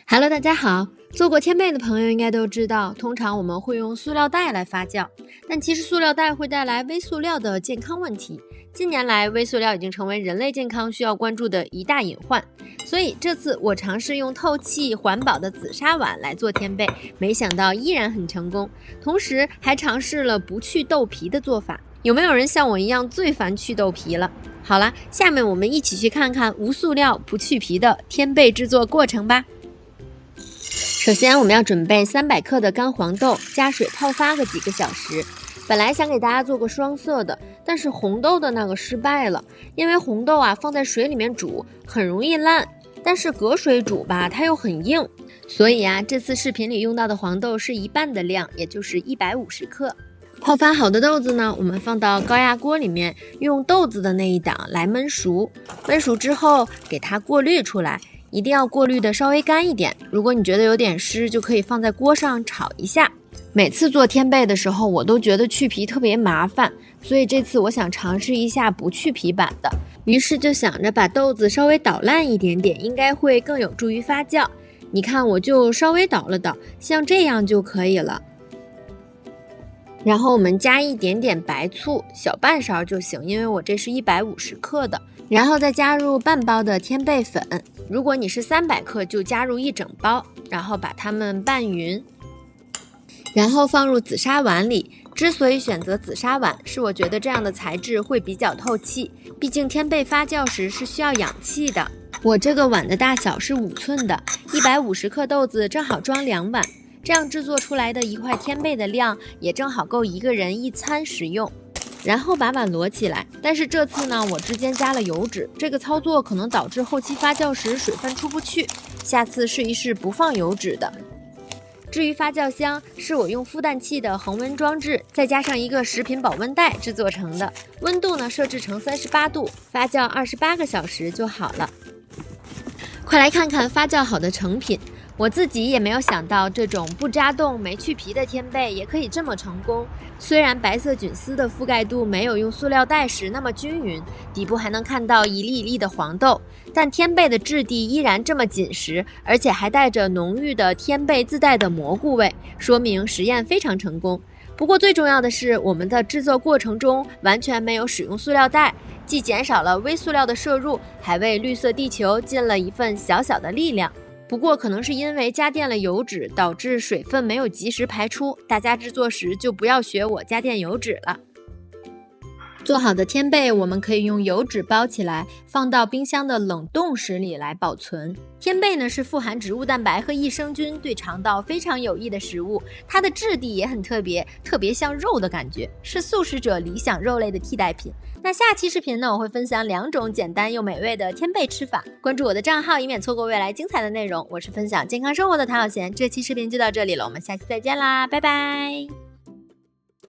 Hello， 大家好。做过天贝的朋友应该都知道，通常我们会用塑料袋来发酵，但其实塑料袋会带来微塑料的健康问题。近年来，微塑料已经成为人类健康需要关注的一大隐患。所以这次我尝试用透气环保的紫砂碗来做天贝，没想到依然很成功。同时还尝试了不去豆皮的做法。有没有人像我一样最烦去豆皮了？好了，下面我们一起去看看无塑料不去皮的天贝制作过程吧。首先我们要准备300克的干黄豆，加水泡发个几个小时。本来想给大家做个双色的，但是红豆的那个失败了，因为红豆放在水里面煮很容易烂，但是隔水煮吧它又很硬，所以这次视频里用到的黄豆是1半的量，也就是150克。泡发好的豆子呢，我们放到高压锅里面，用豆子的那一档来焖熟。焖熟之后给它过滤出来，一定要过滤的稍微干一点，如果你觉得有点湿，就可以放在锅上炒一下。每次做天贝的时候，我都觉得去皮特别麻烦，所以这次我想尝试一下不去皮版的，于是就想着把豆子稍微捣烂一点点，应该会更有助于发酵。你看我就稍微捣了捣，像这样就可以了。然后我们加一点点白醋，小半勺就行，因为我这是150克的。然后再加入半包的天贝粉，如果你是300克就加入1整包，然后把它们拌匀，然后放入紫砂碗里。之所以选择紫砂碗，是我觉得这样的材质会比较透气，毕竟天贝发酵时是需要氧气的。我这个碗的大小是5寸的，150克豆子正好装2碗，这样制作出来的一块天贝的量也正好够1个人1餐食用。然后把碗摞起来，但是这次呢，我之间加了油脂，这个操作可能导致后期发酵时水分出不去，下次试一试不放油脂的。至于发酵箱，是我用孵蛋器的恒温装置，再加上一个食品保温袋制作成的，温度呢设置成38度，发酵28个小时就好了。快来看看发酵好的成品。我自己也没有想到这种不扎洞没去皮的天贝也可以这么成功，虽然白色菌丝的覆盖度没有用塑料袋时那么均匀，底部还能看到一粒一粒的黄豆，但天贝的质地依然这么紧实，而且还带着浓郁的天贝自带的蘑菇味，说明实验非常成功。不过最重要的是，我们的制作过程中完全没有使用塑料袋，既减少了微塑料的摄入，还为绿色地球尽了一份小小的力量。不过可能是因为加垫了油脂，导致水分没有及时排出，大家制作时就不要学我加垫油脂了。做好的天贝我们可以用油纸包起来，放到冰箱的冷冻室里来保存。天贝呢是富含植物蛋白和益生菌，对肠道非常有益的食物，它的质地也很特别，特别像肉的感觉，是素食者理想肉类的替代品。那下期视频呢，我会分享2种简单又美味的天贝吃法，关注我的账号以免错过未来精彩的内容。我是分享健康生活的唐小贤，这期视频就到这里了，我们下期再见啦，拜拜。